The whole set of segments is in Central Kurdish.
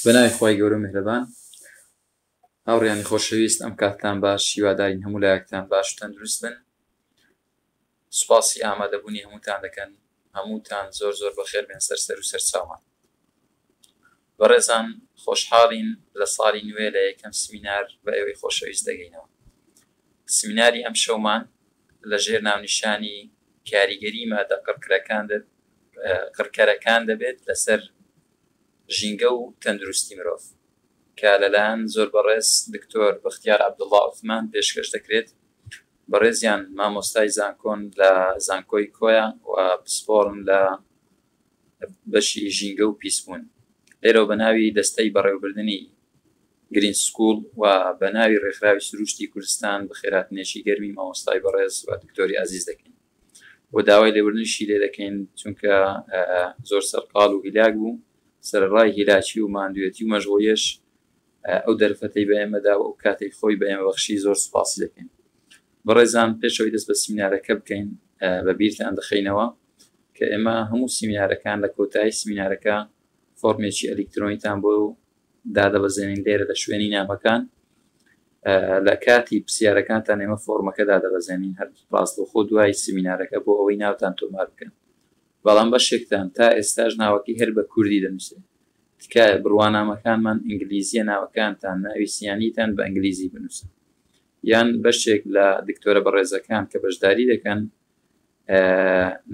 بەناوی خۆی گەورە و میهرەبان. هاوڕێیانی خۆشەویست، ئەم کاتتان باش، هیوادارین هەموو لایەکتان باش و تەندروست بن. سوپاسی ئامادەبوونی هەمووتان دەکەن، هەمووتان زۆر زۆر بەخێر بێن سەر و سەرچاوان. بەڕێزان، خۆشحاڵین لە ساڵی نوێ لە یەکەم سمینار بە ئێوەی خۆشەویست دەگەینەوە. سمیناری ئەم شەومان لەژێر ناونیشانی کاریگەری مادە قڕکەرەکان دەبێت لەسەر ژینگە و تەندروستی مرۆڤ، کە لەلایەن زۆر بەڕێز دکتۆر بەختیار عەبدوڵڵا عوتمان پێشکەش دەکرێت. بەڕێزیان مامۆستای زانکۆن لە زانکۆی کۆیە و پسپۆڕن لە بەشی ژینگە و پیسبوون. لێرەوە بە ناوی دەستەی بەڕێوەبردننی گرین سکوڵ و بە ناوی ڕێکخراوی سروشتی کوردستان بەخێرهاتنێکی گەرمی مامۆستای بەڕێز و دکتۆری عەزیز دەکەین و داوای لێبوردنیشی لێ دەکەین، چونکە زۆر سەرقاڵ و هیلاک بوو. سەرڕای هیلاکی و ماندوێتی و مەژغوڵیەش ئەو دەرفەتەی بە ئێمەدا و ئەو کاتەی خۆی بە ئێمە بەخشی زۆر سوپاسی دەکەین. بەڕێزان، پێشەوەی دەست بە سمینارەکە بکەین، بە بیرتان دەخەینەوە کە ئێمە هەموو سمینارەکان لە کۆتایی سمینارەکە فۆرمێکی ئەلکترۆنیتان بۆ دادەبەزێنین لێرە لە شوێنی نامەکان. لە کاتی پرسیارەکانتان ئێمە فۆرمەکە دادەبەزێنین هەر ڕاستەوخۆ دوای سمینارەکە بۆ ئەوەی ناوتان تۆمار بکەن. بەڵام بەشێکتان تا ئێستاش ناوەکەی هەر بە کوردی دەنووسێت. تکایە بڕوانامەکانمان ئینگلیزیە، ناوەکانتان ناوی سیانیتان بە ئینگلیزی بنووسن، یان بەشێک لە دکتۆرە بەڕێزەکان کە بەشداری دەکەن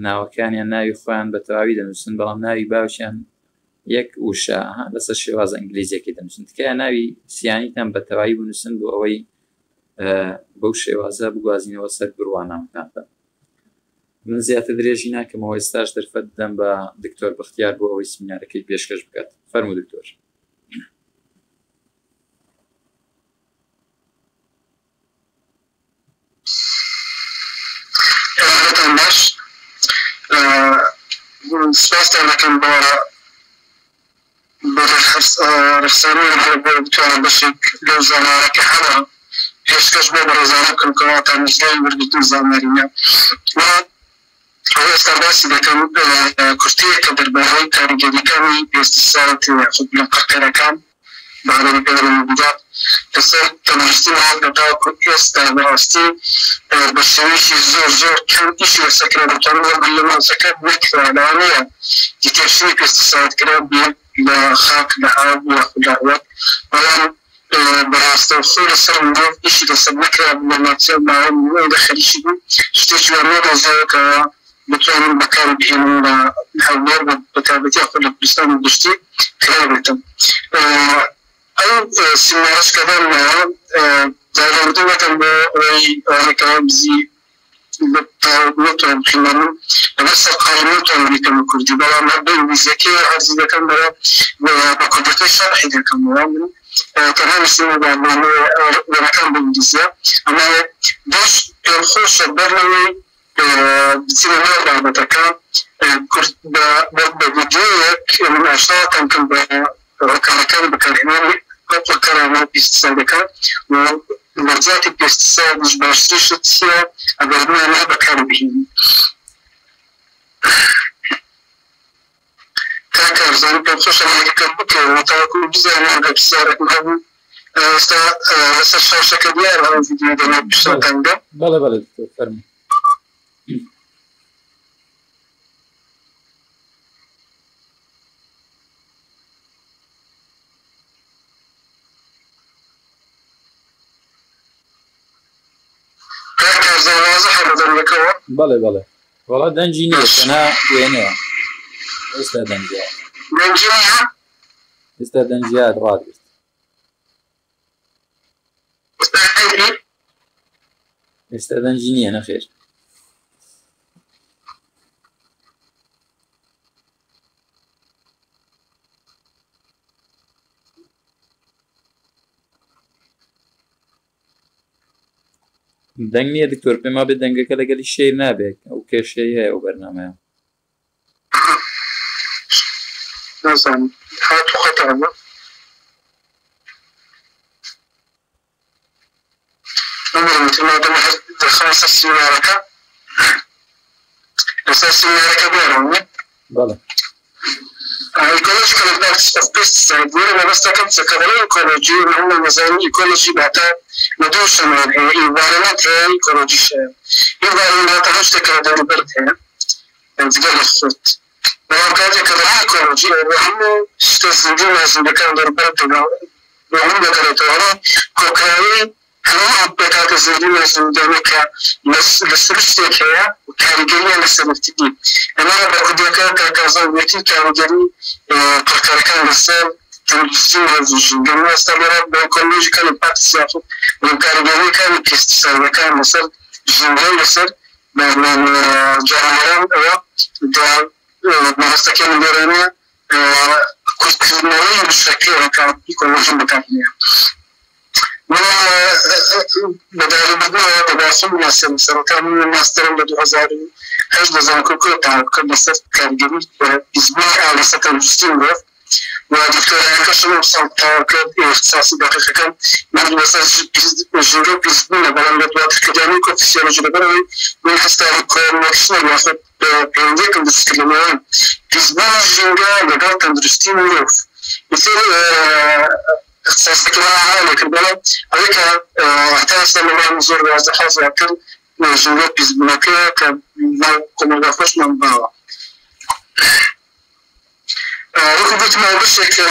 ناوەکانیان ناوی خۆیان بە تەواوی دەنووسن، بەڵام ناوی باوشیان یەک وشە لەسەر شێوازە ئینگلیزیەکەی دەنووسن. تکایە ناوی سیانیتان بە تەواوی بنووسن بۆ ئەوەی بەو شێوازە بگوازینەوە سەر بڕوانامەکانتان. من زیاتر درێژی ناکەمەوە، ئێستاش دەرفەت دەم بە دکتۆر بەختیار بۆ ئەوەی سمینارەکەی پێشکەش بکات. فەرموو دکتۆر. باش، سپاسان دەکەم بە ڕێکخراوی بۆ بتوانم بەشێک لەو زانیاریەکە هەڵە پێشکەش بۆ بەڕێزانە بکەم کەواتان نزگای وەرگرتن زانیاریە. ئێستا باسی دەکەم کورتەیەکە دەربارەی کاریگەریەکانی پێستیسایت لە قڕکەرەکان بەڕێوەبردننی پێوەبردننیات لەسەر تەندروستی مرۆڤ تاوەکو ئێستا بەڕاستی بە شێوەیەکی زۆر کەم ئیشی لەسەرکرا دەتوانم لە مەزەکە نەکرا لەوانەیە دیتێشنی پێستیسایدکرا بێت لە خاک لە ئاو لە خولەوەک، بەڵام بەڕاستەوخۆ لەسەر مرۆڤ ئیشی لەسەر نەکرا لە ناوچەی ماوەی خەریکی بوو. شتێکی وانە دەزەوە کە بتوانم بەکار بهێنم لە هەولێر بە تایبەتی خۆ لە کوردستان و گشتی کرابێتم. ئەو سیمینارەش کە دەمەوە داوەردنەکەم بۆ ئەوەی ڕێکەوە بزی نتوانم بخێنم لەبەر سەرقاڵی نتوانم بیکەم کوردی، بەڵام هەردوو ئینگلیزیەکەی عەرزی دەکەم بە کوردەکەی شەرحی دەکەمەوە. من تەنها سیمینارەکان بە ئینگلیزیە، ئەمە باش پێم خۆشە بەرەوەی بچینە ناو بابەتەکە بە ڤیدیۆیەک من ئاشناوەتان کەم بە ڕێکەڵەکان بەکارهێنانی قڕکەرانە پێستیسایدەکان و مەرجاتی پێستیسایدش باشترشت چییە ئەگەر بمانە بەکار بهێنین. کاکارزانم پێم خۆشە ڕێگەکەم بکەوە تاوەکو بزانم ئەگەر پرسیارێکم هەبوو ئێستا لەسەر شاشەکە دیارە ئەو ڤیدیۆ دەمێت پیشتاندا. بەڵێ بەڵێ دکتۆر فەرموو. بەڵێ بەڵێ، وەڵا دەنجی نییە، تەنها وێنەیە. ئێستا دەنجە، ئێستا دەنجیات ڕاگرت. ئێستا دەنجی نییە، نەخێر. دەنگ نییە دکتۆر، پێما بێت دەنگەکە لەگەلی شێر نابێت، ئەو کێشەی هەیە ئەو بەرنامەیە. نازانم هاتوو خەتەرە. لەسەر سیمینارەکە بێرەوە بەڵێ ecological impacts of pesticides ولا بس كم سكرين إيكولوجي وهم مزايا إيكولوجي بعدها ندوش من environment إيكولوجي شيء environment هاش تكرر البرد هنا انتقال الصوت وهم كذا كذا إيكولوجي وهم استخدموا لازم بكان البرد وهم ذكرتوا كوكاي هم بكات الزيدين لازم ذلك للسلسلة كيا وكارجية للسلسلة أنا بقول لك كذا ويتي كارجية كاركان للسل تنسيق الزوجين جميع استمرار بإيكولوجيكال إمباكتس ياخد وكارجية كان كيستسال كان للسل جنرال للسل من جهران أو ده مستكين درنا كنت نوعي بالشكل كان إيكولوجي مكانية بدأ بدنا تباصم ناسم سرطان ماستر بدو هزاري هجد زمان كل تعب كل مسافة كان جميل بيزبط على سكان جسيم ودكتور كشف صنطة كان اختصاصي دقيقة كان من مسافة جنوب بيزبط بلان بدوات الكلامي كفسيولوجي بدوي من حساب كون مكشنا ياخد بينديك بسكلمان بيزبط جنوب لقال تندرستين وروف مثل اختصاص كلامها لكن بلان عليك احتاج لما نزور وازحاز لكن جنوب بيزبط كان كنا نخش من بعض ركبت ما بشكل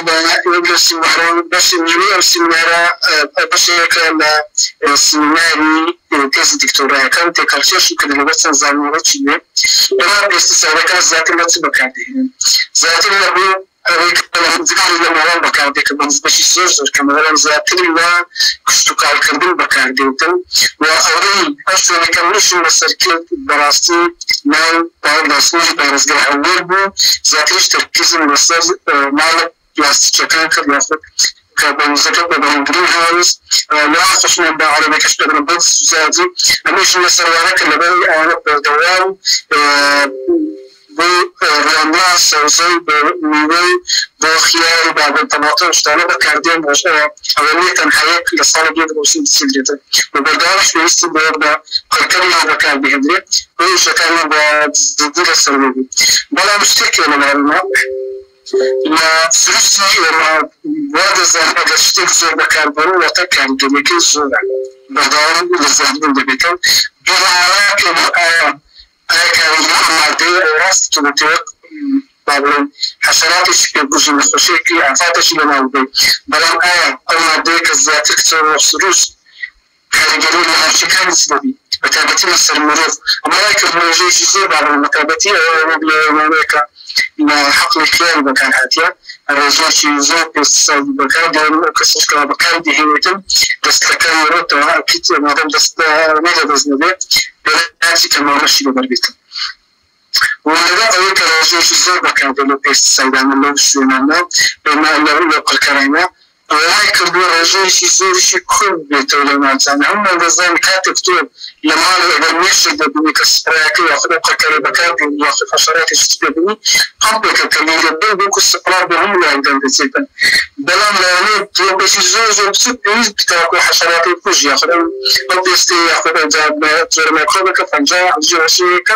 يجلس محرم بس نجوم سيمينار بشكل سيميناري تيز دكتوراه كان تكالشيش كده بس زمان شيء أنا بستسألك ذات ما تبكاته ذات اللي أريك ذكر لما بكاته كمان بس يصير كمان ذات اللي كشتوكال كردين بكاته وأوري أصلا كملش مسألة براستي ناو بارسني بارسجع أولبو ذاتيش تركيز المسألة مال بلاستيك كان كذا كابون زكاة بالإنجليزي هاوس لا خشنا بعربي كشتغل بالبوكس زادي أمش مسألة كلا بني أنا بدوام برملا سوزي بميوي بخيار بعد الطماطم اشتغلنا بكاردين باش أولي تنحيك لصار جيد بوسين سيدريته وبدأش في استدار كلنا بكار بهندري وشكلنا بزدير السلبي بلا مشتكي من الماء لا سرسي لا بعد زمان أشتكي زور بكار برو وتكار جميل زور بدأنا للزهدين دبيتهم بلا كم كان يوم راس كنتوك بعدين حشرات يشبه الخشيكي عفاتش لما ودي بلام أول ما ديك الزيات كسر وصروش كان يقولون لها شكل سببي مكابتي مصر المروف أما لا يكون جيش يزيد على المكابتي ومبلغ ما حق الكلام بكان هاتيا الرجاش يزيد بس بكان دون كسر كلام بكان دي هيتم بس كان يرد أكيد ما دام بس ماذا بزنبي بلاتي كمان ماشي ببربيته وهذا أول كراجوش الزوج بكان دون بس سيدنا الله سبحانه بما الله يقول كريمه ولكن الرجاش يزور شيء كل بيتولنا زمان هم النظام كاتبتون لما الأدميش اللي بنكسرك يأخذ قكر بكار يأخذ حشرات يشتبهني قبل كتلين جدا بيكو السقرار بهم لا عندهم بسيطة بلان لاني تلو بس الزوج بسيط بيز بتاكل حشرات الكوج يأخذ أو بيستي يأخذ جاب تور ميكروبك فنجا جواشيك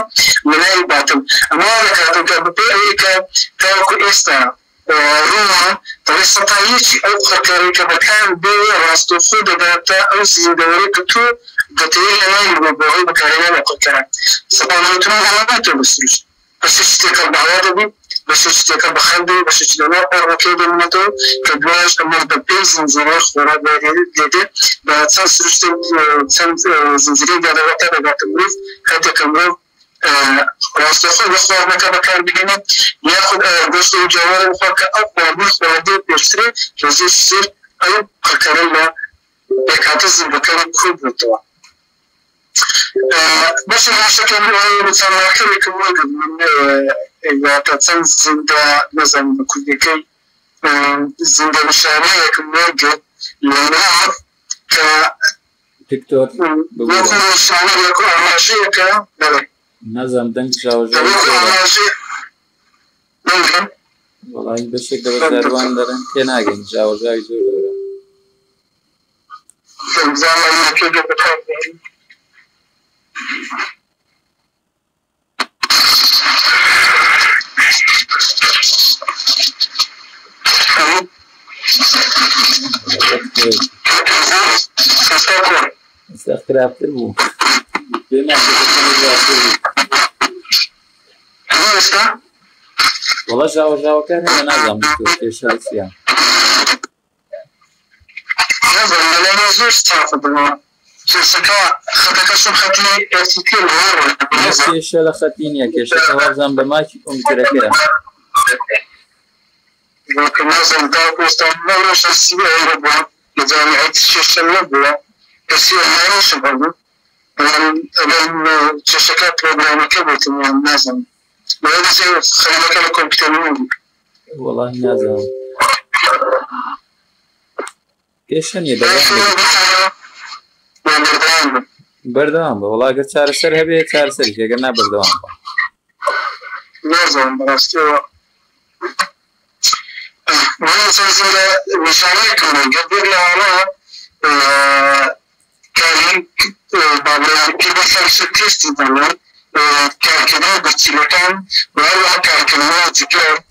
من أي باتم أما هذا كاتب كبيرك تاكل إستا روما ترى تايش أو خكري كمكان بي راستو خود داتا أو زندوري كتو دتيجة ما يبغوا بكارينا نقطة سبحان الله ما تبصرش بس يشتكى بعوض بس يشتكى بخندي بس يشتكى أركيد المتو كبلاش أما ببيز زنزير خورا بدي بتسرش زنزير ده وقت ده تمرف هذا كمرف راستو خود بخور مكان بيجينا ياخد جزء الجوار مفك أو بيخ وعدي بيشتري جزء السير أو كركرنا بكاتز بكرة كل بتوع بس الشكل هو مثلا كل كمود من إذا تتصل زندا مثلا كل كي زندا مشاريع كمود لنعرف ك دكتور مثلا مشاريع يكون عماشية ك بله نظام دنك جاوجا والله بشكل بدروان درن كناجن جاوجا يزور زمان كده بتحب اختلاف تربو بما والله جاوا كان أنا نظام كيش هالسيان هذا أنا ما زوج تعرف شسكا خطك شو خطي ارتكل هذا كيش لا خطيني كيش توازن بماكي كم تركه لكن لازم تعرف استعمال مش السيئة ربنا لجامعة الشيش النبوة السيئة ما يشبه لأن شكات ربنا كبرت من النازم ما يجب خليك لكم تنمون والله نازم كيش هني بردوام والله قد صار سر هبي صار سر كي قلنا بردوام نازم براستو ما سلسلة مشاركة قبل على كان بعد كده سلسلتيست دلنا كان كده بتشيلكان ولا كان كمان ذكر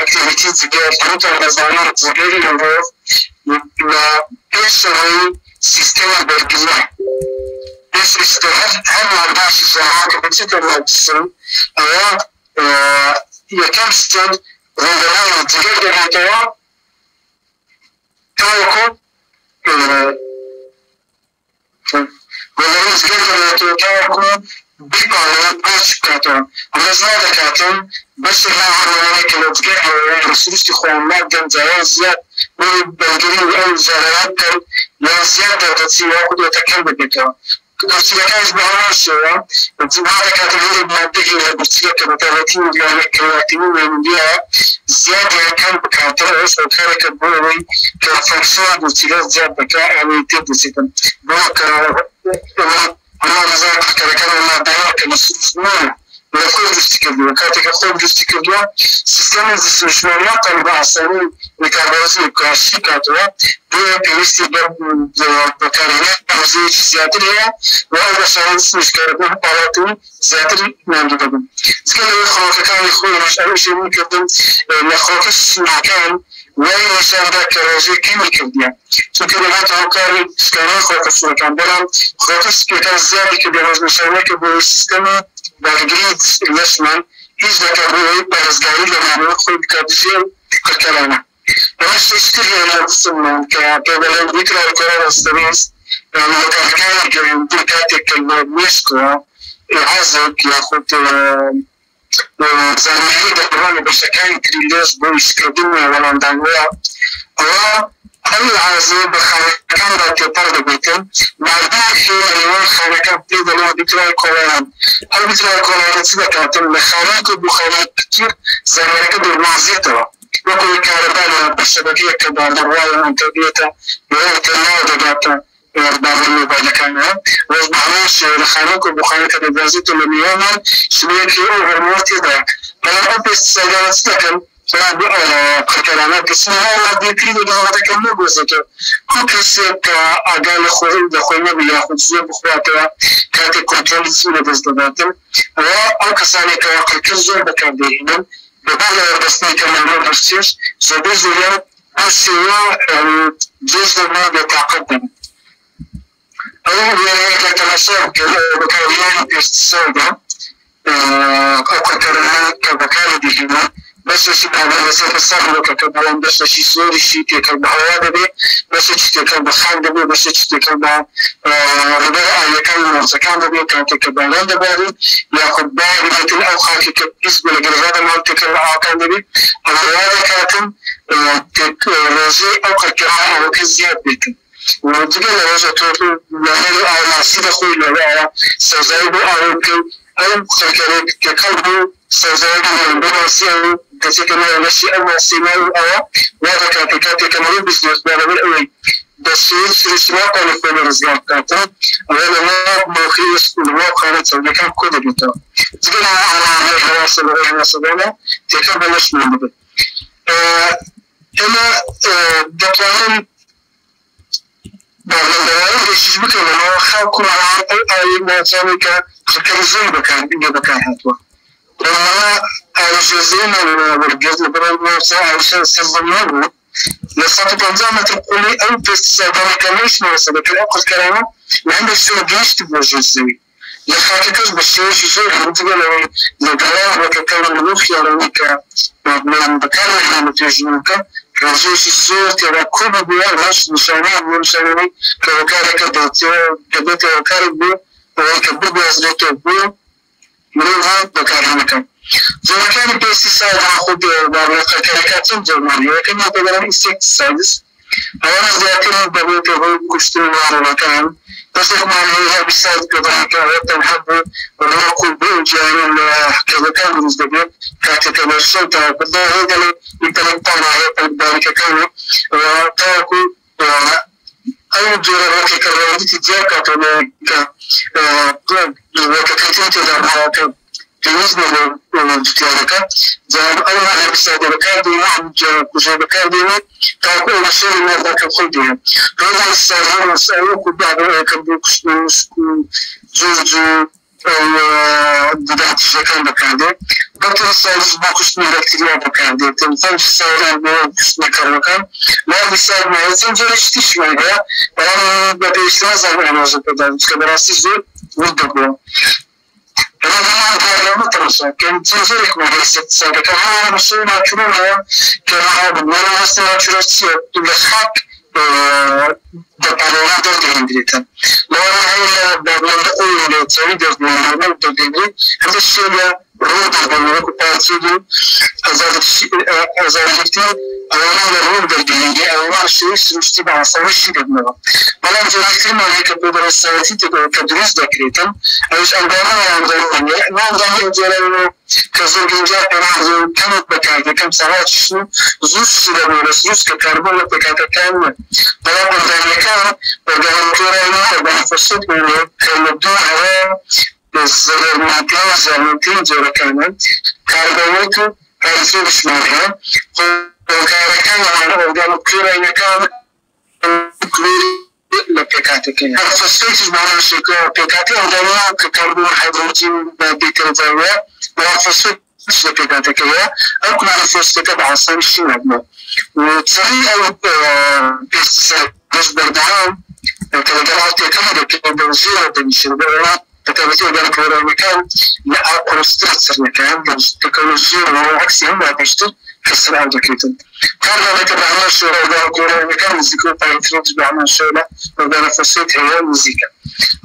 activity ذكر كنت أزعل ذكر الأمور لا إيش هو سيستم برجلة إيش استهل هم عندش زمان كبتشيل الجسم أو يكمل ولا تجد الهدوء تاكل ولا تجد الهدوء تاكل بقى باشكاتون ونزاد كاتون بس لا عليك لو تجد رسولتي خوان ما جنت زياد من بلغري أو زرعات لا زيادة تصير يأخذ وتكمل بك كرسي كاش بعرشة انتباه كاتبين بمادة كرسي كبتالتين كراتين من بيها زيادة كان بكاترس وكان كبوري كفرشان كرسي زيادة بكاء يعني تدرسيتم بوكر أنا نزار كان ما دعوة كمسؤول ويكون جستيكلوا كاتك أخذ جستيكلوا سيستم الزشمالات البعثاني لكابوزي كاشيكاتوا بيستي بكاريات وزي زيادة وهذا شخص مش كاربون بالاتون زيادة ما عندهم. زكاة الخوف كان يخوي مش أي شيء ممكن نخوف السماكان وين يشان ذاك الرجال كم يكذبيا. شو كلمات عقاري كان خوف السماكان برام خوف السماكان زيادة كبيرة مش هناك بالسيستم بالجريد اليسمان إيش ذاك الرجال برزقاري لما نخوي بكابزين كلامه. بس اشتغل على السماء كبلد ذكرى القرار السريس كان كان دكاتك المشكلة العزب ياخد زمان ده بشكل كريلوس بويس كدوم ولا ندعوه هل عزب كان ده كبر بيتم بعدين في اليوم خلينا نبتدي لو ذكرى القرار هل ذكرى القرار سيدا كانت مخالفة بخلاف كتير زمان كده المعزية وكل كهرباء بالشبكية كبار الرواية منتجية وهي كنوع داتا بعض الموبايل كانها ويصبحوش لخانوك وبخانك الجازيت اللي يوما شبيك أوفر مرتدى أنا أبس سيدان سكن كلامات اسمها بيكريدو دعوة كم نبوزته كل سيك أجال خوي دخوي ما بياخد زي بخواتها كانت كنترول سينة بزداداتهم وأكسانك وقل زور بكارديهن ببالغ بسني كمان ما بسيش زبزويا أسيا جزء ما بيتعقدم أول يوم كتلاشى بكاريان بيستساعد أكترنا كبكاري دهنا بس سبحان بس الصبر كتبان بس شيء سوري شيء كبهواد بي بس شيء كبخان بي بس شيء كب ربع يكمل مسكان بي كبالان دباري يأخذ بعض مثل أو خاك كبسم الجرزان ما تكلم عقان بي الرواية كاتم تكرزي أو كراء أو كزياد بيتم وتجينا وجه توفي لهذا على سيد خوي لهذا سزايد أروكي أنا خلكني كقلبي سزايد من بناسيان كسيكنا نشي أول سيناء أو وهذا كاتي كمان بزنس بالأول بس سيرسنا كان في الرزق كاتم أنا ما مخيس وما خالد سوي كان كده بيتا تجينا على هذا سبنا تكمل نشمل بده أنا دكتورين بعدين بيشوف كده لو خاكم على أي مجال كذا زي بكان هاتوا لما الجزين والجزء البرد عشان سببناه لصفة النظام تقولي أو بستخدام كميش مناسبة الأقل كلامه ما عندك سوى جيش تبغى جزوي لخاطر بشيش يصير مثلا لو كلام وكلام المخ يرونك من بكار إحنا متجنوك كجيش يصير ترى كل بيا مش نشاني مشاني كوكارة كدت وكارة بو وكبو بيزرته بو مروها بكار مكان زي كان بيستساعد أخذ بعض الكركات الجمالية لكن هذا استساعدس أنا ذاكر بقول هو كشتي وارا كان بس ما هي بيساعد كذا كذا نحب ونقول بوجان كذا كان مزدبط كاتك الشرطة كذا هذا أنت نطلع ذلك كان وتاكو أي جرا كذا تجاك كذا وكتير تدرب بالنسبة للجاركة زين أول بساعد الكارديو جاب الكارديو تقول الشيء ما ذاك الخدية هذا السؤال مسألة كبار كبوكس جوجو بدأت شكل بكارديو دكتور السؤال بوكس نركتيا بكارديو تنفع السؤال بوكس نكرمكان ما بساعد ما يصير يشتيش معها أنا بديش لازم أنا أجيب كبراسي زود ودقوا هذا ما ترسل كان تنزلك مع الاستثمار كمان مسؤولنا كلنا كمان ولا مسؤولنا ترسل الحق دبلونا دولة إنجلترا لو هي دبلونا أولى تريد دبلونا دولة هذا الشيء رود دبلونا كبارتيدو أزادتي أولا رود دولة أولا شيء سمستبع سويش دبلونا ولا نجلس ما هيك بدر الساعات كدروس دكريتم أيش أنبانا نعم جلنا كزوج جاء أنا كانت بكارة كم ساعات شنو زوج سلامة زوج ككربون بكارة كاملة ولا بدر وقام كورانا وقام فرصة منه كمدو هوا زمانتين جرا كمان كاربوناتو كارثة شمالها وكارا كمان وقام كورانا كمان لبيكاتكين. فسيت معنا شكل بيكاتي عندنا ككربون هيدروجين بيترزاوية وفسيت لبيكاتكين أو كنا نفسك بعصام الشنابنا وتصحيح أو بيستساعد بردعام كالجرعات كمان كبنزير بنشربها تكلمتي عن كورا مكان لا أرسترس مكان تكنولوجيا وهو عكسي هم بيشتغل في السنة دكتور كان لك بعمل شغل كورا مكان مزيكا بايتريج بعمل شغل وبنا فسيت هي المزيكا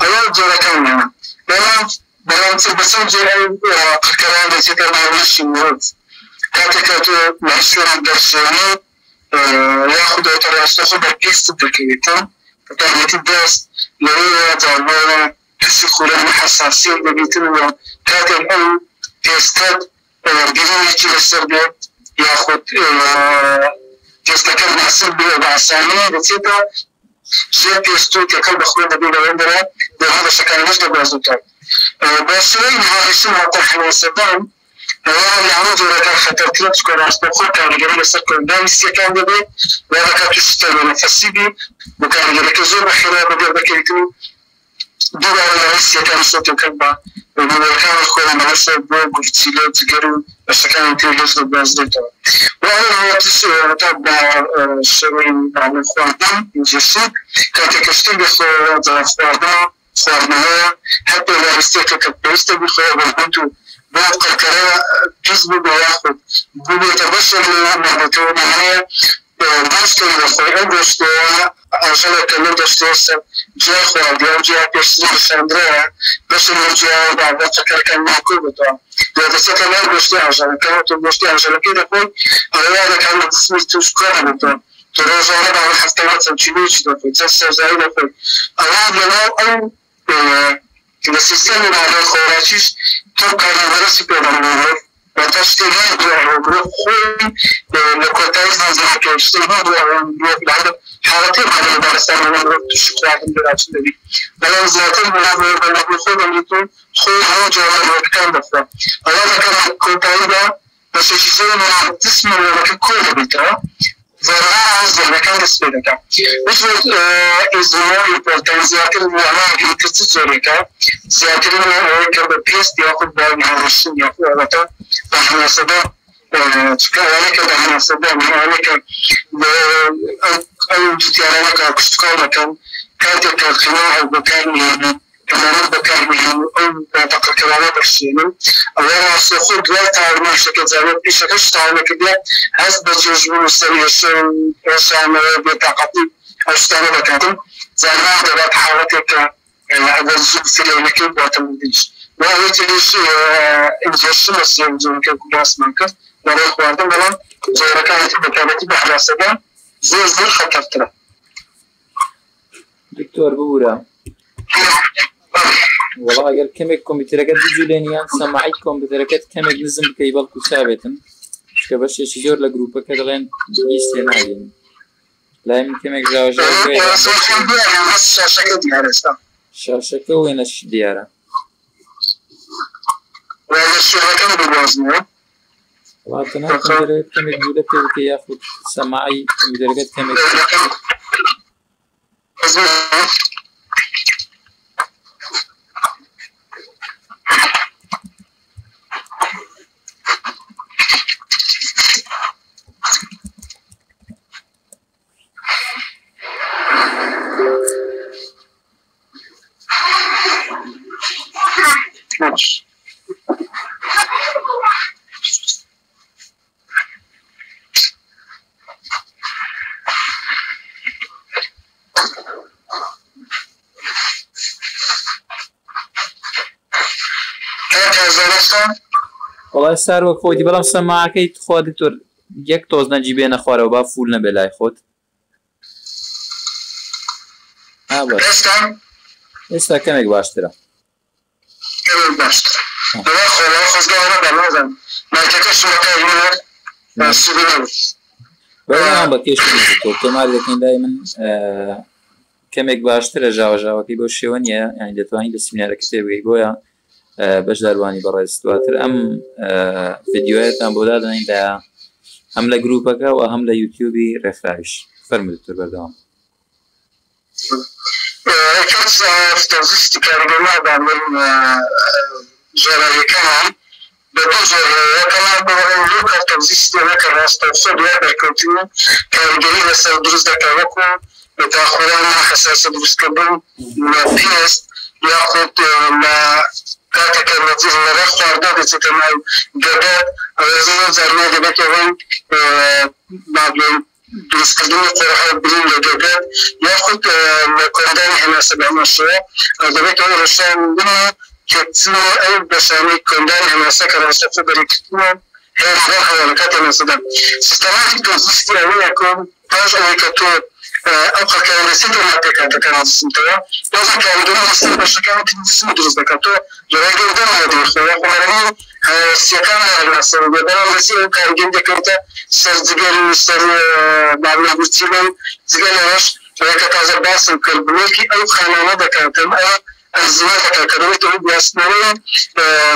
أول جرا كان هنا بلان تبصم جرا كلام بسيط ما مش موجود كاتكاتو مشهور درسوني ياخد أتراستخو بكيست دكتور كتابتي درس ليه جابوا كسكولة حساسية بيتنا كاتب أو تستاد جزء يجي السربية ياخد تستكمل السربية بعسانية بسيطة شيء تستو ككل بخوي نبينا عندنا بهذا الشكل نجد بازوتان بس وين هذا الشيء مطرح الصدام اللي عمود ولا خطر كلش كنا أسبوع كان جريمة سكر دام السكان ده وهذا كان تشتغل نفسي وكان يركزون بحرام بدل بكيتو دوباره رئیسی که صوت کبا و ممکن خود نوشته با گفتگو تجربه اشکال تیلوس بازدید و آن تسوی تاب شروعی عن خواردن اینجوری که تکشتی بخواد خواردن حتی رئیسی که کپیست بخواد بودو بعد کارکرا جزبه بیاخد بود تبصر لنبته نهایه داشته بخواد داشته عشان كمان دستوس جاء خواردن جاء بسیار سندرا بس نرجع بعد فکر کنم نکوب تو دست کمان داشته عشان كمان تو داشته عشان كده خوی آیا کمان دستی توش کنم تو روزانه بعد هفته‌ات سنچینیش داشته جس زایده خوی آیا من که سیستم نهایی خورشیش تو کاری درستی پیدا وتشتغل بروح خوي لكوتايز نزل كشتغل بروح بعد حالتي على الدراسة أنا بروح تشتغل عند الدراسة دي أنا زاتي بروح خود اللي خوي هو جوال كان بفرق أنا كان كوتايزا بس الشيء ما تسمع ولا كل بتاع زراعة زي كان دەست پێ دەکات is more important زیاتر وانەیەکی کردی زۆرێکە زیاترین ئەوەی کە بە پێست یاخود بە هەڵەشین یاخود ئەوەتە بە هەناسەدە چکە ئەوانەی کە بە هەناسەدە ئەوانەی کە ئەو جوتیارانە کە کشتکۆڵ دەکەن کاتێک کە خێنەوە هەڵ بەکارمێنن كمان بكر من بقى كمان برشينم أولا سوخو دوار تعلم شكل زمان بيشكل تعلم كده هز بجوج مسويشن وشان بتاقتي أشتغل بكاتم زمان ده حالتك هذا الزوج في المكان باتمديش ما هو تليش إنجاشن مسيم زون كبراس مانك ولا خواردم بلان زورا كانت بكاتي بحراسة زي خطرتنا دكتور بورا والله اگر کمک کامپیوترەکەت بجوولێنیان سەماعی کۆمپیوتەرەکەت کەمێک نزم بکەی بەڵکو چاوێتن چکە بەشێکی زۆر لە گروپەکە دەڵێن هیچ تێ ناگەین لای من کەمێک شاشەکە وێنەش دیارە وڵات تەنها کۆمپیوتەرەکەت کەمێک جوولە پێ بکەی یاخود سەماعی کۆمپیوتەرەکەت کەمێک والله سار وەک خۆتی بەڵام سەماعەکەی خوا دکتۆر یەک تۆز نەجی بێنە خوارەوە با فول نەبێ لای خۆت ئێستا کەمێک باشترە بەڵام بە کێش تۆماری دەکەین لای من کەمێک باشترە ژاوەژاوەکەی بۆ شێوە نییە یانی دەتوانین لە سیمینارەکە تێبگەی بۆیە بەشداروانی بەڕێز دواتر ئەم ڤیدیۆیەتان بۆ دادەنین لە هەم لە گروپەکە و هەم لە یوتیوبی ڕێکخراویش فەرموو دکتۆر بەردەوام جۆرەکان بە دوو جۆرەکەمان بڵێن تەوزیستێکە ڕاستەوخۆ دوای دەرکەوتنی کاریگەری لەسەر دروست دەکات وەکو بەتاخۆران حەساسە دروستکردن لە پێست یاخود لە کاتێکە نەجیر لەرە خواردە دەچێتە ناو گەبەت ئەوە زۆر جارێ دەبێت ئەوەی بابلێن دروستکردنی قۆڕەهای برین لە گەبەت یاخود لە کۆندانی هەناسە بە هەمان شێوە دەبێت ئەوە ڕەشان بنێ کە ئەو بەشانەی کۆندانی هەناسە کە ڕاستەوخۆ بەریکردنیان هەیە لەگەڵ حەواڵەکات هەناسەدا سیستەماتی تۆزیستی ئەوەیە کە پاش ئەوەی کە تۆ ئەو خەکەیە لەسەر پێکاتەکان دەچنتەوە دۆزە کاریگەری لەسەر بەشەکانی جسم دروست دەکات تۆ لەوەی گەوردەمەوە دەیخۆوە خۆرەوی هەوەسیەکان هەناسەوە بەڵام لەسەر ئەو کاریگەری دەکەوتە سەر جگەری سەر بابلە گورچیلەن جگە لەوەش ئەوەی کە تازە باسم کرد بڵێکی ئەو خانانە دەکاتم ئەو ئەزیمەتەکە کە دەبێت ئەو بیاسنەوەی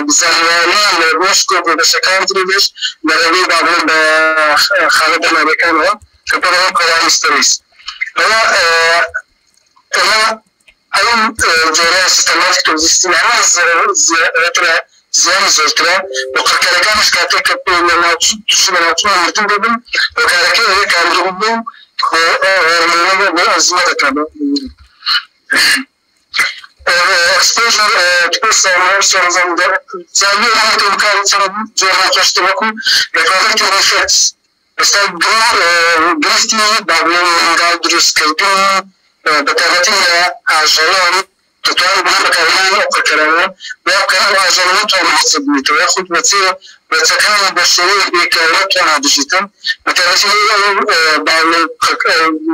بزانیانە لە بۆشکۆ بۆ بەشەکان تریبش لە ڕێوەی بابلێن بە خانە دەمارەکانەوە کە بەرەوە کۆڵانی ستەویس ئەو جۆرە سیستەماتی تۆزیستی ئەمە زیانی زۆرترە بۆ قەرکەرەکانش کاتێک کە تووشی لە ناوچووان مردن ببن بۆ کارەکەی ئەوەی کاندروو بوو هۆرمۆنەوە بۆ ئەزیمە دەکات exposure to some زاویە هاتوو کار جۆرە خۆشتە وەکو reproductive effects ئێستا گرفتی بابلێن هەنگاو دروستکردن بەتابەتی لە ئاژەڵان دەتوانێت بڵێن بەکارهێنانی ئەو قەرکەرانە وابکە ئەو ئاژەڵانە توانێت حسب بێتەوە یاخود بەچەکانی بە شێوەیەک بێکارە توانێت بژیتن بەتابەتی ئەو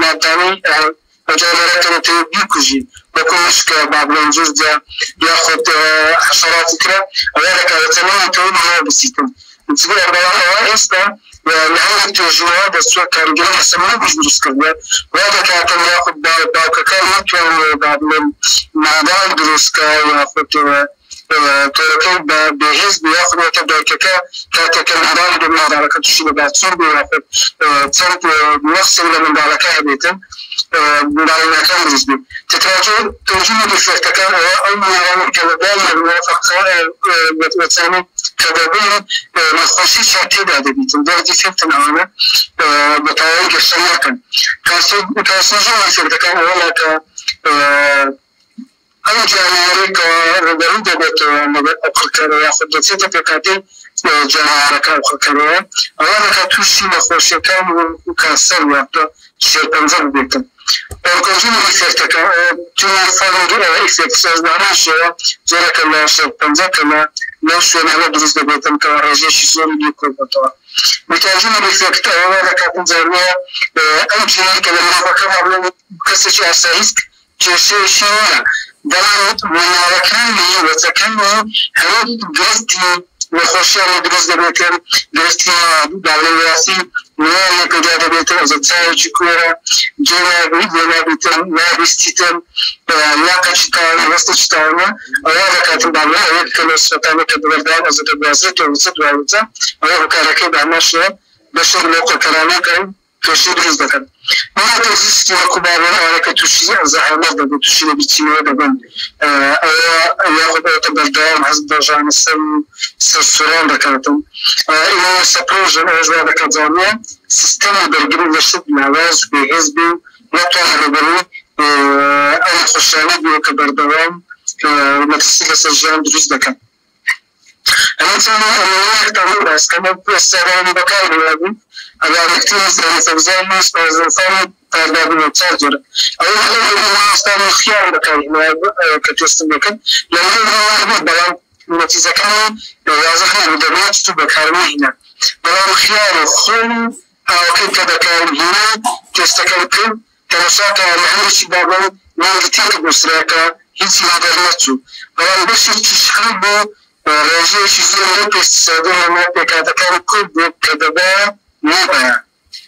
ماددانەی مجالاتەوە بیکوژی وەکو مشکە بابلێن جوردە یاخود حەشەراتی ترە ئەوە دەکاتەوە تەوەی نەوە بسیتن بەڵام ئێستا لەهەیە توێژوە دەچووە کاریگەری هەسەمانە بیش دروستکردە وا دەکاتەوە یاخود باوکەکان ناتوانێت بابلێن مادان دروستکە یاخود تركي بحزب ياخذ وتبعك كاتك المدار بالنهار على كتشيل بعد صوب ياخذ تصرف نفس من على كهبيتم من على مكان حزبي تتراجع ترجمة بفكرك أو من كذبان الموافق وتسامي كذبان مخصوصي شاكي بعد بيتم درجة فهمت أنا بطريقة الشماكن كاسوجو بفكرك ولا ك أنا جانوري كربرودة بيت أقركر ياخذ جسيته بكاتي جانوري كأقركر أنا كتوشي مخوشي كان وكاسر وقت شيء تنزل بيتم الكونجين إفكتك جوا فاضل إفكت سازنا شيء جرك الله شيء تنزل كلا نفسه على درس بيتم كراجيش زوري بيكون بتوع متاجين إفكت أنا كتنزلنا أنجيل كلام فكرة كسر أساسك شيء دلالة مناركاني وتكاني هل درستي وخوشي درس دبيتم درستي دعوة ما يقدر بيتم أزتاي شكورا جنا بيتم ما بيستيتم لا كشتان وستشتانا أنا كاتب دعوة كل سنة كبردان أزت بازت وزت وزت أنا بكرك دعمشة بشر لوك كلامك توشي درس دكان ما تزيد كبار أنا كتوشي زحمة ده توشي بيتينه ده ياخد تبردان حسب درجة السن سرسوران دكانتم إنه سبروجن أجوا دكانزانية سيستم برجل الشد نواز بحزبي نطلع ربنا أنا خشاني بكبردان متسيل سجان درس دكان أنا سامع أنا أكتر بس كمان بس أنا بكار ولا أنا كتير سبزان مش بزنسان تردد متشجر أول ما أستعمل خيار بكار ما كتستمكن لأنه بلان نتيجة كان يازحنا بدمات بكار هنا بلان خيار خون أو كده بكار هنا تستكمل كنشاط مهندس بابا ما كتير بسرعة هيك هذا نفسه بلان بس تشخبه راجع شيء بس هذا ما كذا كان كل كذا ما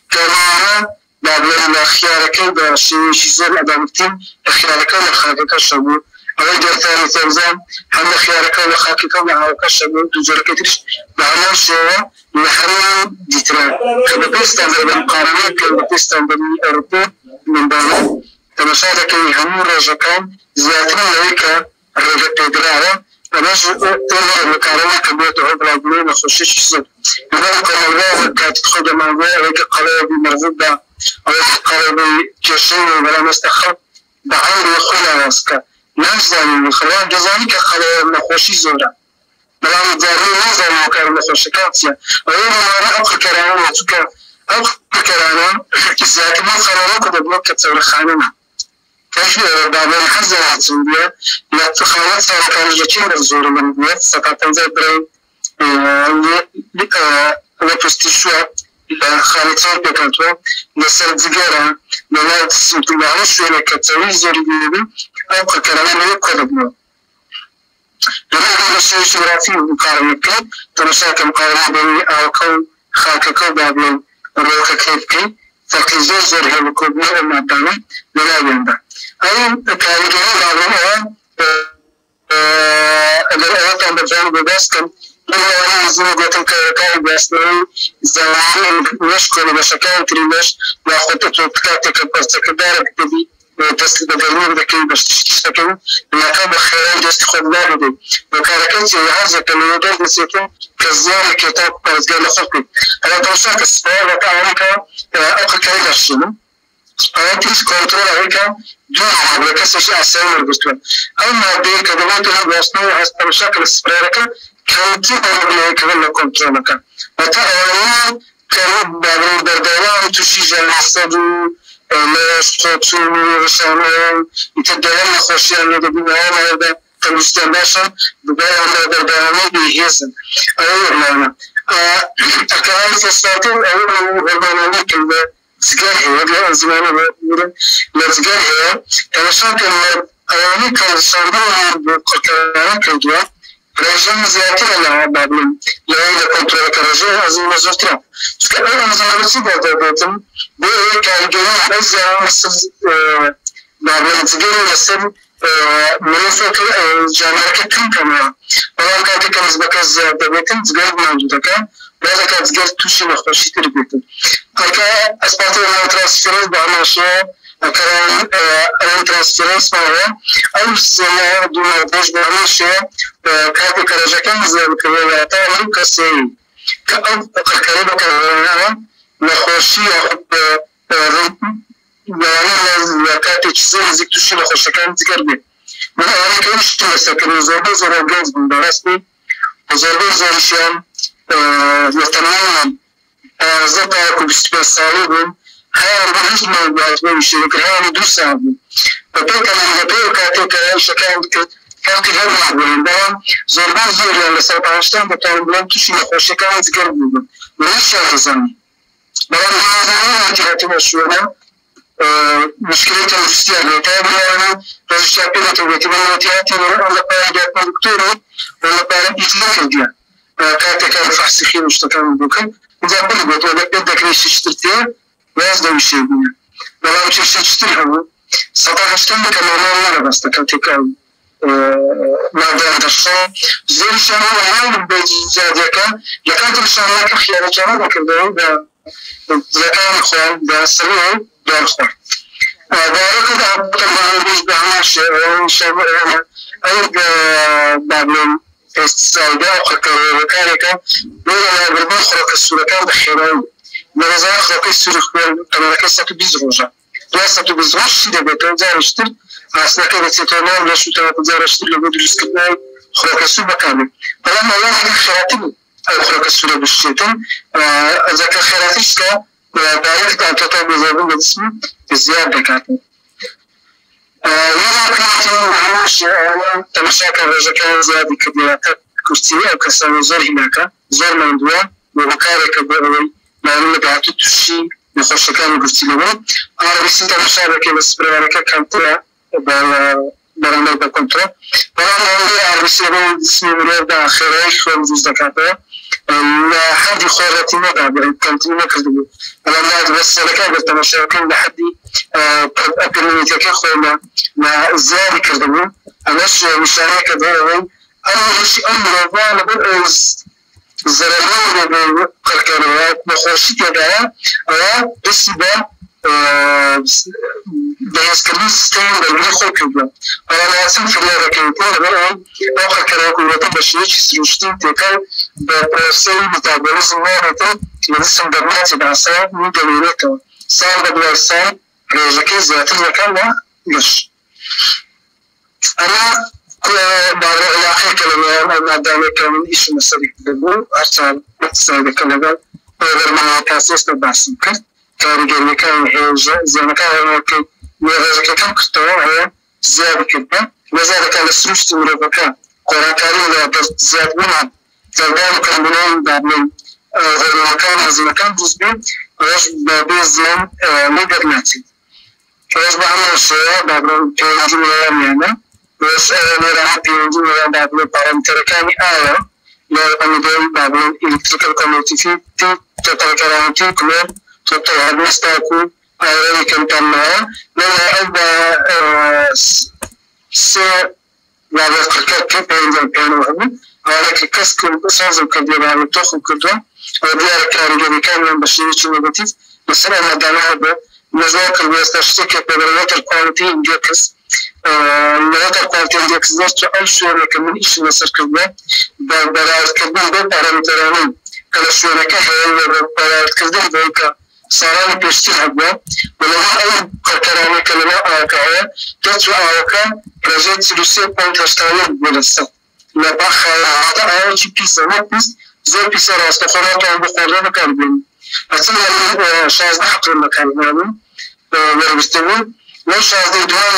كمان بعدين الخيار كذا شيء أدمتين الخيار كذا خاطر كشبو أول ثاني ثاني هم الخيار كذا خاطر كذا كشبو تجرب كتير بعدين شو نحرم ديترا كذا بس تنزل قارنة كذا بس تنزل أوروبا من بعد تمشى كذا هم رجعان زيادة عليك الرجع تدرى أنا شو أنا مكاننا كبيرة عبر البلاد مخصوص شيء أنا كمان كانت تدخل معنا ويك قلب مرغوبة أو قلب جسيم ولا مستخب بعير يخلى راسك نفسا من خلال جزائك قلب مخصوص زورا بلا مداري نزل مكان مخصوص كاتيا وأنا أنا أفكر أنا أتوقع أفكر أنا إذا كمان خلالك دبلوك تصور خاننا كيف بعد الحزن السعودية لا تخلص كان جتين الزور من بيت سكان زبرين لبستشوا خالتين بكتوا نسر زجرا نلا تسمع شو لك تسوي بيبي أو كلام ما يقدمه لما نشوف شو رافي مقارنة تنشأ مقارنة بين أو كون خاكك بعدين روح كيف فكذا زور هم كلنا ما دام لا ينبع أي كائن بعدين أنا كان بفهم بس كان أنا زين قلت كان بس زمان مشكلة بشكل كريمش ناخذ تكاتك بس كدار بدي بس بدلون ذكي بس تشتكي لكن بخير جست خدنا بدي وكاركتي هذا كان يدور مسيته كزيان كتاب بس قال خطي أنا توصلت السؤال وكأنك أخذ كذا الشيء أنا تيجي كنترول عليك دون على كسر شيء أسمع البستوان أما بيك دلوقتي بوصلنا هذا مشاكل السبريرك كانت تقول كذا كنترولك وتأويل كان بعد الدوام تشجع الحسد مشقط وشامل يتدين خوشيان بدنا هذا كمستماشا بدأنا الدوام بيهزم أيوة أكاد تستطيع أيوة هرمونات كذا سجاهي هذا زمان لسجاهي أنا شاكر أنا كان صندوق بقرارات كذا رجال زيادة على بعضهم لا كنترول كرجال أزم زوجتهم فكأنا زمان سيدا بيتم بيك الجماعة بس بعضهم تجيني السن مرافق جامعة كم بلام كاتي كنسبة زيادة دبيتن زجاج موجودة كان بعد كات زجاج توشي مخشي تربيتن هكا أسباب الترانسفيرنس بعماشة كان الترانسفيرنس معه أو سنة دون بوش بعماشة كاتي كرجع كان زيادة كذا تعمل كسي كأب كقريبا كذا مخشي أحب يعني كاتي تشزير زيك توشي مخشي كان تقربي من أنا كيش تمسك الزربة زر جنس من دراسني وزربة زرشان يتمنى زبا كبستي صالحون هاي البحث ما بعد ما يشيل كلام دوس عبد بتوقع أن بتوقع كاتي شكان كان كهذا معقول ده زربة زر اللي سبعشتان بتوع بلان توشي مخشي كان تقربي ليش هذا زمن بلان هذا كاتي مشهورة مشكلة الاستيعاب تابعة فالشابية تبغى تياتي ولا بعد الدكتور ولا بعد إطلاق الديا كاتك الفحص خير مشتكى من بكرة إذا بدك بدك ليش تشتريها لازم يشتري بيها ولا مش تشتريها سطح اشتري كمان مرة بس كاتك ما ده الشيء زي الشيء هو يوم بيجي زادك لكن تمشي لك خيار جمال كده إذا كان خوان ده سريع ده الخوان ذلك طبعا بيجمعش شباب بعضهم استعداد وكذلك ولا بالمخرج السلوكان بحيران ما زال خلق السلوكان كما كسرت بيزروجا لسه بيزروج ده بتوزع اشتر اصلا كده تتونا ولا شو تبغى اشتر لو بدرس كده خلق السلوكان فلما واحد خراتي خلق السلوك بالشيطان اذا كان خراتيش كده بعرفت أن تطبق زبون الاسم الزيادة كاتب. يلا كاتب معلش أنا تمشاك الرجال زيادة كبيرات كرسي أو كسر زور هناك زور موضوع وبكارك بقول ما نبعت تشي نخش كان كرسي لون أنا بس تمشاك بس بريك كانترا برامج بكونترا أنا بس يقول اسمي مريض آخره خمس زكاة ما حد يخرج بعد كانتينا كذبوا أنا ما بس لكن بالتماشاكين لحدي أكل من تكخل مع زاد كذبوا أنا شو مشاركة ده أنا شيء أمر وأنا بقول زرعون بالكركرات مخشيت ده بس ده بس كمان ستين بالمخ كذا أنا أسمع في هذا كذا بقول آخر كلام كذا تبشير سرشتين تكال بسوي متابعة مرة لسه مدرسة بعصا من دليلته صار بدراسة رجعك زيادة كلام مش أنا بعد الآخر كلام أنا دائما كمان إيش مسألة دبو أرسل مسألة كلام غير ما تأسيس باسم كان جاني كان زي ما كان ممكن مرجع كم كتوه زيادة كده وزيادة كان السروش تمربكا قرآن كريم بس زيادة منها زادان كملون بعدين المكان زي مكان جزبي رش بيزن مقدر ناتي رش بعمل شيء بعدين تيجي يعني رش راح تيجي بعدين بارامتركاني لا أنا دايم بعدين إلكتريكال كوميونيتي تتكلم كمان تتعامل استاكو أنا كم تمام لا أبدا س بعد كذا بين كانوا على كسكن بسازم كبير على تأخذ كده وديار كان كان بشيء نيجاتيف بس أنا دايما هذا نزاك الوستاشتكي بالوتر كواليتي إندكس الوتر كواليتي إندكس زرت أي شيء كمان إيش نصير كده برا كده بارامترانين كلا شو نكهة برا كده بيك صاران بيشتغل هذا ولما أي كلام كلمة كهذا تجوا أوكا رجعت روسيا بنت أشتغل بولسة لا بخل هذا أول شيء كيسانيس زي كيسان استخدامات أو بخارين كاربين أصلاً شاذ حق المكان هذا وربستوي ليش هذا الدوام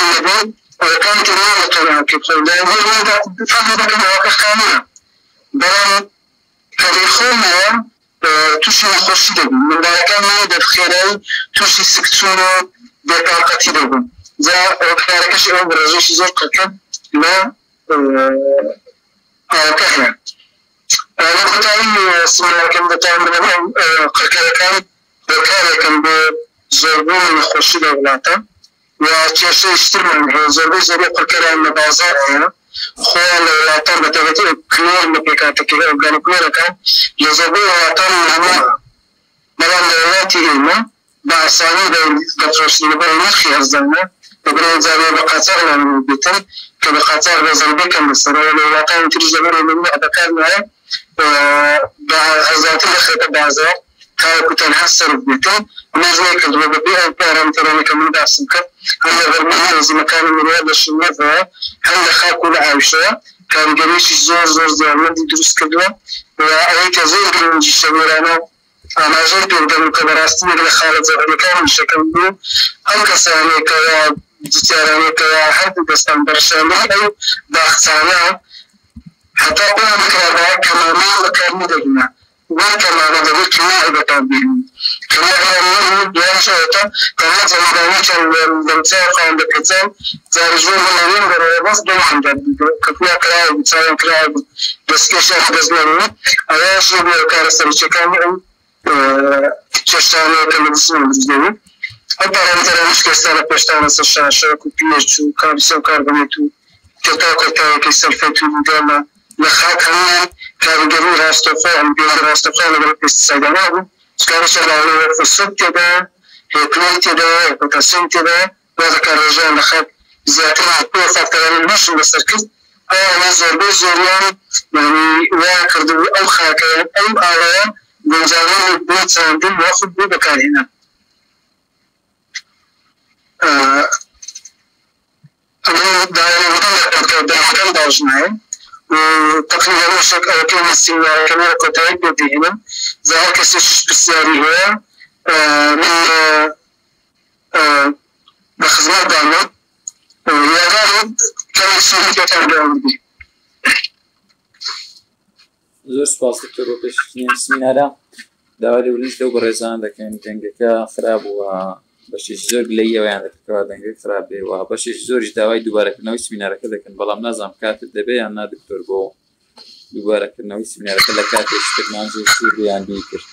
اللي كان كمان طلع كيفون ده هذا فهم ده كان واقع كامل برام كريخونا توشي خوشي ده من ده كان ده خيري توشي سكتونه ده طاقتي ده زا كاركش أو برجش زور كان لا كهنا أنا كنت أقول سمعنا كم بتعمل كان بكارة كان بزربون خوشي ده ولاتا وكيشي يشتري زوبي قركرة من بازار هنا خوان لاتان بتوقيت كلور مبيكات كده وقالوا كلور كان يزوبي لاتان هنا ملان لاتي هنا بعثاني بتروش لبنان نخي الزمن بقولون زاوية بقطار من البيتن كبقطار بزنبك مصر ولاتان ترجع من أبكار معي بعزات الأخيرة بعزات كان كنت نحسر بيتن نزل كذا ببيع بيرام ترى كمان داسك هلا غرمي زي مكان من هذا الشمال هلا خاكل عايشة كان جريش زور زمان دي دروس كذا وأي كذا من الشمال أنا جيت قدام كبراستي اللي خالد زغلي كان مشكل بيه أنكسرني كيا جتارني كيا حد دستان برشامي أي باختانا حتى بعد كذا كمان ما كان مدرنا وكمان هذا كمان بتعبيرني كمان يانشوتا كمان زمان كان لمسافة عند كتاب زارجون من ينظر بس ده عند كفيا كلام بتساوي كلام بس كشاف بزمانه أنا شو بيكارس الشكام چشتانه تلویزیون دیدم. آدم ترى مش كسر پشتانه سرشاشه کوپیش و کارسو کاربنیتو کتاکتا کسرفتو دیدم لخاک همین کارگری راستوفان بیاد راستوفان رو پستیدانه بود. سکارش لانه فسوت کده، هکلیت کده، پتاسیم کده، بعد کارجان لخاک زیادتر تو فاکتوران میشه بسرکت. آیا نزار زوریان یعنی واکردو أو خاکه أو آلان بنجاوي بيت ساندين واخد بيه بكار هنا أنا دايما كان داوش معي وتقريبا شك أو كان السينما كمان كنت عيد بدي هنا ظهر كسيش بالسياري هو من بخزمات دعمت ويغارب كان السينما كان دعمت بيه زۆر سپاس دکتۆر بۆ پێشکەشتنی سمینارە داوای لەورینش لەو بەڕێزانە دەکەین دەنگەکە خراپبووە بەشێکی زۆر لەیەوەیان دەکەوە دەنگەکە خراپ بێەوە بەشێکی زۆریش داوای دووبارەکردنەوەی سمینارەکە دەکەن بەڵام نازانم کاتت دەبێ یان نا دکتۆر بۆ دووبارەکردنەوەی سمینارەکە لە کاتێک شتێکمان زۆر سوور یان دوی کرد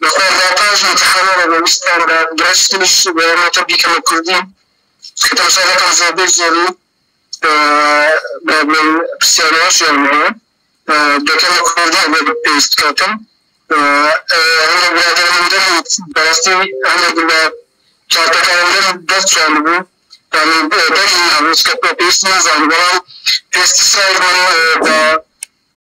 نتائج امتحاننا بالمستند درستنيش بمطبق الكردي كنت مسألة زبير زوري بالسيارات يعني دكان الكردي بيست كاتم أنا بلادنا مدرب برستي أنا بلا كاتكلم دست شامبو يعني بدي أمسك بيست نزال برا بيست سايد من